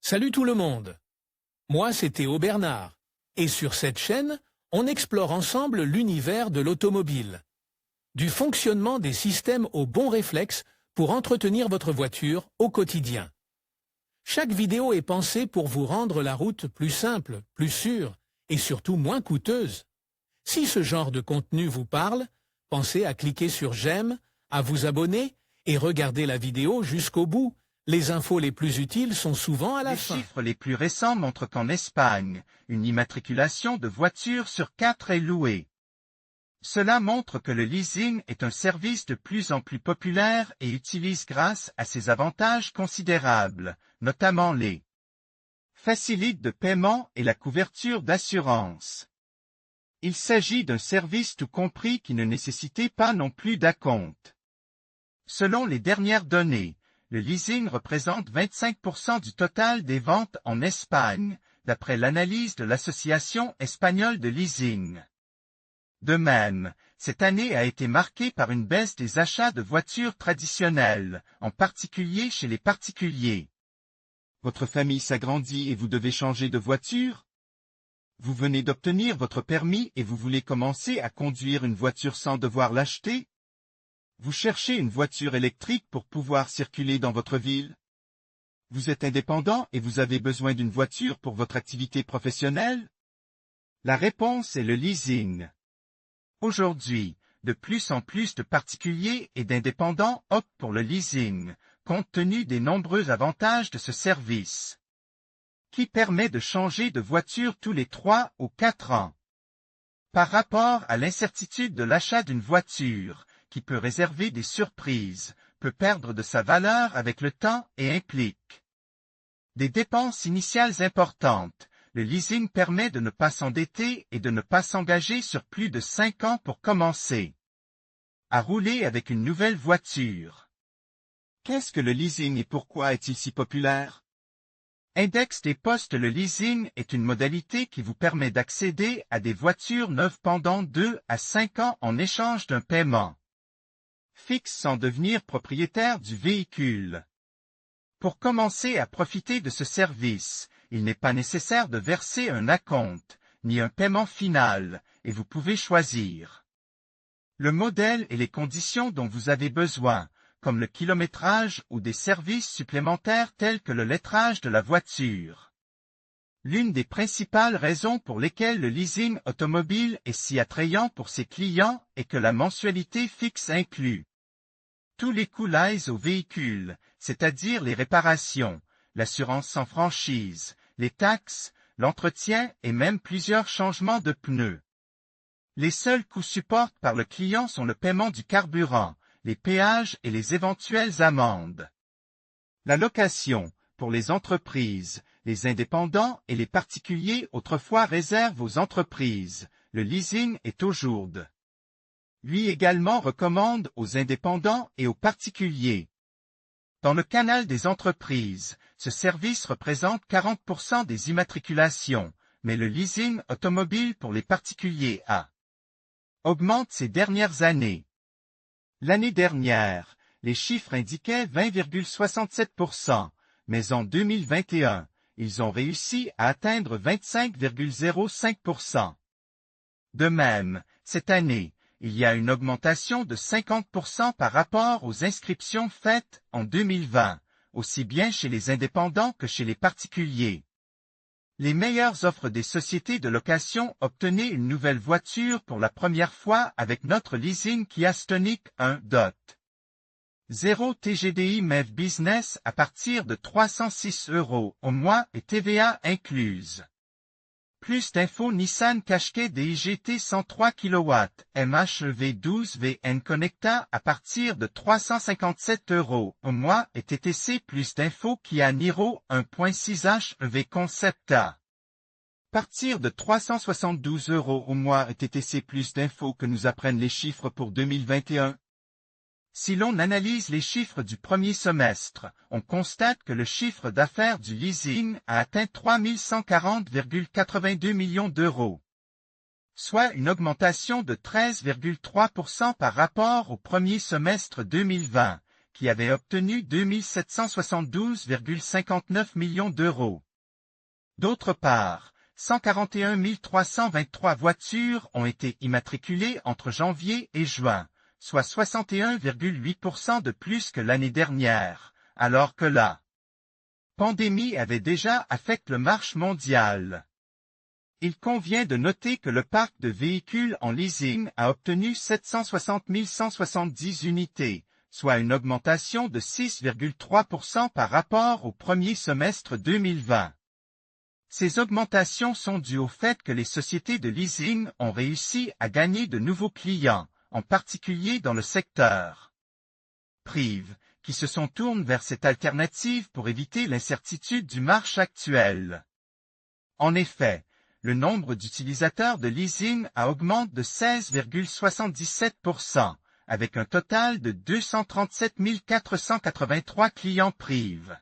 Salut tout le monde. Moi, c'est Théo Bernard. Et sur cette chaîne, on explore ensemble l'univers de l'automobile. Du fonctionnement des systèmes aux bons réflexes pour entretenir votre voiture au quotidien. Chaque vidéo est pensée pour vous rendre la route plus simple, plus sûre et surtout moins coûteuse. Si ce genre de contenu vous parle, pensez à cliquer sur j'aime, à vous abonner et regarder la vidéo jusqu'au bout. Les infos les plus utiles sont souvent à la fin. Les chiffres les plus récents montrent qu'en Espagne, une immatriculation de voitures sur 4 est louée. Cela montre que le leasing est un service de plus en plus populaire et utilise grâce à ses avantages considérables, notamment les facilités de paiement et la couverture d'assurance. Il s'agit d'un service tout compris qui ne nécessitait pas non plus d'acompte. Selon les dernières données, le leasing représente 25% du total des ventes en Espagne, d'après l'analyse de l'Association espagnole de leasing. De même, cette année a été marquée par une baisse des achats de voitures traditionnelles, en particulier chez les particuliers. Votre famille s'agrandit et vous devez changer de voiture? Vous venez d'obtenir votre permis et vous voulez commencer à conduire une voiture sans devoir l'acheter? Vous cherchez une voiture électrique pour pouvoir circuler dans votre ville? Vous êtes indépendant et vous avez besoin d'une voiture pour votre activité professionnelle? La réponse est le leasing. Aujourd'hui, de plus en plus de particuliers et d'indépendants optent pour le leasing, compte tenu des nombreux avantages de ce service, qui permet de changer de voiture tous les 3 ou 4 ans. Par rapport à l'incertitude de l'achat d'une voiture, qui peut réserver des surprises, peut perdre de sa valeur avec le temps et implique des dépenses initiales importantes, le leasing permet de ne pas s'endetter et de ne pas s'engager sur plus de 5 ans pour commencer à rouler avec une nouvelle voiture. Qu'est-ce que le leasing et pourquoi est-il si populaire? Index des postes. Le leasing est une modalité qui vous permet d'accéder à des voitures neuves pendant 2 à 5 ans en échange d'un paiement fixe sans devenir propriétaire du véhicule. Pour commencer à profiter de ce service, il n'est pas nécessaire de verser un acompte, ni un paiement final, et vous pouvez choisir le modèle et les conditions dont vous avez besoin, comme le kilométrage ou des services supplémentaires tels que le lettrage de la voiture. L'une des principales raisons pour lesquelles le leasing automobile est si attrayant pour ses clients est que la mensualité fixe inclut tous les coûts liés au véhicule, c'est-à-dire les réparations, l'assurance sans franchise, les taxes, l'entretien et même plusieurs changements de pneus. Les seuls coûts supportés par le client sont le paiement du carburant, les péages et les éventuelles amendes. La location, pour les entreprises, les indépendants et les particuliers autrefois réserve aux entreprises, le leasing est aujourd'hui lui également recommande aux indépendants et aux particuliers. Dans le canal des entreprises, ce service représente 40% des immatriculations, mais le leasing automobile pour les particuliers augmente ces dernières années. L'année dernière, les chiffres indiquaient 20,67%, mais en 2021, ils ont réussi à atteindre 25,05%. De même, cette année, il y a une augmentation de 50% par rapport aux inscriptions faites en 2020, aussi bien chez les indépendants que chez les particuliers. Les meilleures offres des sociétés de location. Obtenez une nouvelle voiture pour la première fois avec notre leasing Kia Stonic 1.0 TGDI MEV Business à partir de 306 € au mois et TVA incluse. Plus d'infos. Nissan Qashqai DIGT 103 kW, MHEV 12 VN Connecta à partir de 357 € au mois et TTC. Plus d'infos. Kia Niro 1.6 HEV Concept à partir de 372 € au mois et TTC. Plus d'infos que nous apprennent les chiffres pour 2021. Si l'on analyse les chiffres du premier semestre, on constate que le chiffre d'affaires du leasing a atteint 3 140,82 millions d'euros, soit une augmentation de 13,3% par rapport au premier semestre 2020, qui avait obtenu 2772,59 millions d'euros. D'autre part, 141 323 voitures ont été immatriculées entre janvier et juin, soit 61,8% de plus que l'année dernière, alors que la pandémie avait déjà affecté le marché mondial. Il convient de noter que le parc de véhicules en leasing a obtenu 760 170 unités, soit une augmentation de 6,3% par rapport au premier semestre 2020. Ces augmentations sont dues au fait que les sociétés de leasing ont réussi à gagner de nouveaux clients, en particulier dans le secteur privé, qui se sont tournés vers cette alternative pour éviter l'incertitude du marché actuel. En effet, le nombre d'utilisateurs de leasing a augmenté de 16,77%, avec un total de 237 483 clients privés.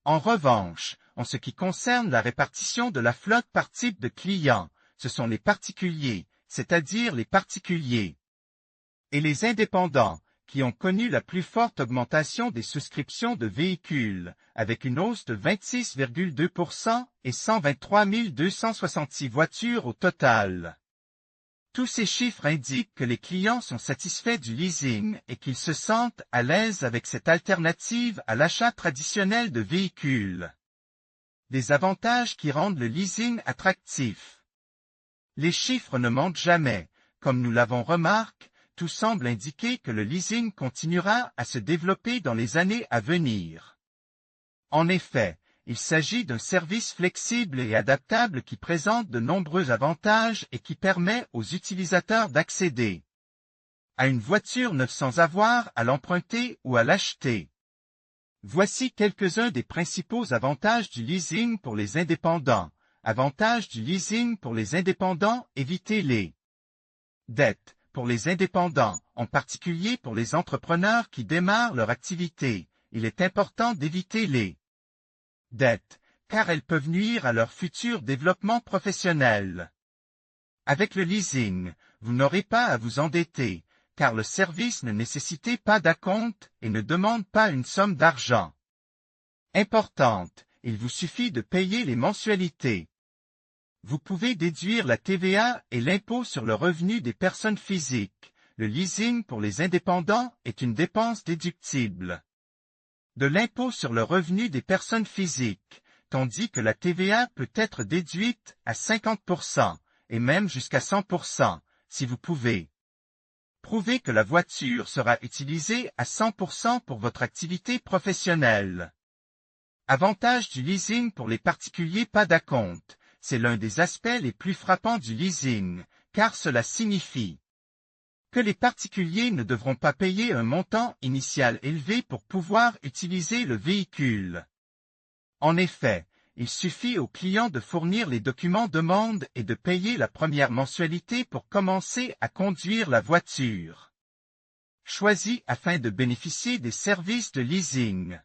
En revanche, en ce qui concerne la répartition de la flotte par type de clients, ce sont les particuliers, c'est-à-dire les particuliers et les indépendants, qui ont connu la plus forte augmentation des souscriptions de véhicules, avec une hausse de 26,2% et 123 266 voitures au total. Tous ces chiffres indiquent que les clients sont satisfaits du leasing et qu'ils se sentent à l'aise avec cette alternative à l'achat traditionnel de véhicules. Des avantages qui rendent le leasing attractif. Les chiffres ne mentent jamais, comme nous l'avons remarqué. Tout semble indiquer que le leasing continuera à se développer dans les années à venir. En effet, il s'agit d'un service flexible et adaptable qui présente de nombreux avantages et qui permet aux utilisateurs d'accéder à une voiture neuve sans avoir à l'emprunter ou à l'acheter. Voici quelques-uns des principaux avantages du leasing pour les indépendants. Avantages du leasing pour les indépendants, évitez les dettes. Pour les indépendants, en particulier pour les entrepreneurs qui démarrent leur activité, il est important d'éviter les dettes, car elles peuvent nuire à leur futur développement professionnel. Avec le leasing, vous n'aurez pas à vous endetter, car le service ne nécessite pas d'acompte et ne demande pas une somme d'argent importante, il vous suffit de payer les mensualités. Vous pouvez déduire la TVA et l'impôt sur le revenu des personnes physiques. Le leasing pour les indépendants est une dépense déductible de l'impôt sur le revenu des personnes physiques, tandis que la TVA peut être déduite à 50% et même jusqu'à 100%, si vous pouvez prouver que la voiture sera utilisée à 100% pour votre activité professionnelle. Avantage du leasing pour les particuliers, pas d'acompte. C'est l'un des aspects les plus frappants du leasing, car cela signifie que les particuliers ne devront pas payer un montant initial élevé pour pouvoir utiliser le véhicule. En effet, il suffit aux clients de fournir les documents demandés et de payer la première mensualité pour commencer à conduire la voiture choisie afin de bénéficier des services de leasing.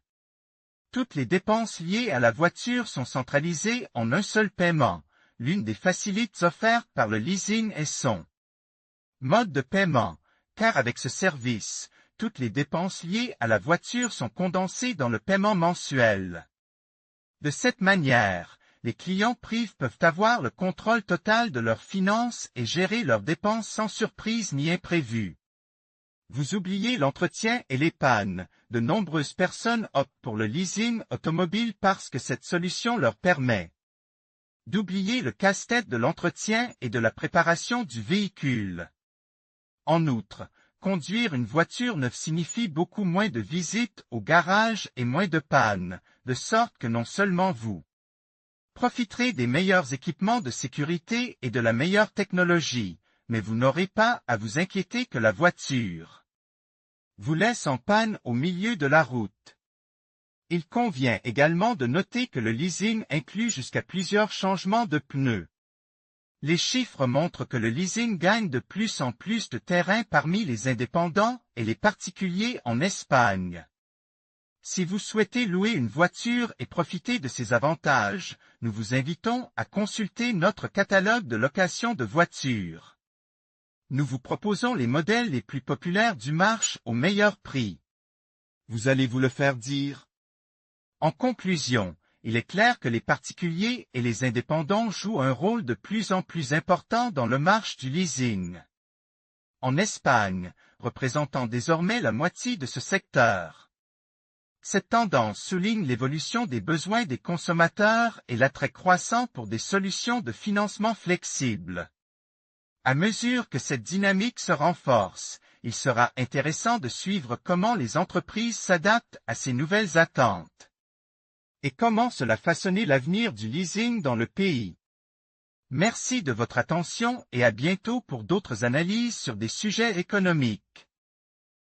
Toutes les dépenses liées à la voiture sont centralisées en un seul paiement. L'une des facilités offertes par le leasing est son mode de paiement, car avec ce service, toutes les dépenses liées à la voiture sont condensées dans le paiement mensuel. De cette manière, les clients privés peuvent avoir le contrôle total de leurs finances et gérer leurs dépenses sans surprise ni imprévu. Vous oubliez l'entretien et les pannes. De nombreuses personnes optent pour le leasing automobile parce que cette solution leur permet d'oublier le casse-tête de l'entretien et de la préparation du véhicule. En outre, conduire une voiture neuve signifie beaucoup moins de visites au garage et moins de pannes, de sorte que non seulement vous profiterez des meilleurs équipements de sécurité et de la meilleure technologie, mais vous n'aurez pas à vous inquiéter que la voiture vous laisse en panne au milieu de la route. Il convient également de noter que le leasing inclut jusqu'à plusieurs changements de pneus. Les chiffres montrent que le leasing gagne de plus en plus de terrain parmi les indépendants et les particuliers en Espagne. Si vous souhaitez louer une voiture et profiter de ces avantages, nous vous invitons à consulter notre catalogue de location de voitures. Nous vous proposons les modèles les plus populaires du marché au meilleur prix. vous allez vous le faire dire. En conclusion, il est clair que les particuliers et les indépendants jouent un rôle de plus en plus important dans le marché du leasing. En Espagne, représentant désormais la moitié de ce secteur. Cette tendance souligne l'évolution des besoins des consommateurs et l'attrait croissant pour des solutions de financement flexibles. À mesure que cette dynamique se renforce, il sera intéressant de suivre comment les entreprises s'adaptent à ces nouvelles attentes. Et comment cela façonner l'avenir du leasing dans le pays. Merci de votre attention et à bientôt pour d'autres analyses sur des sujets économiques.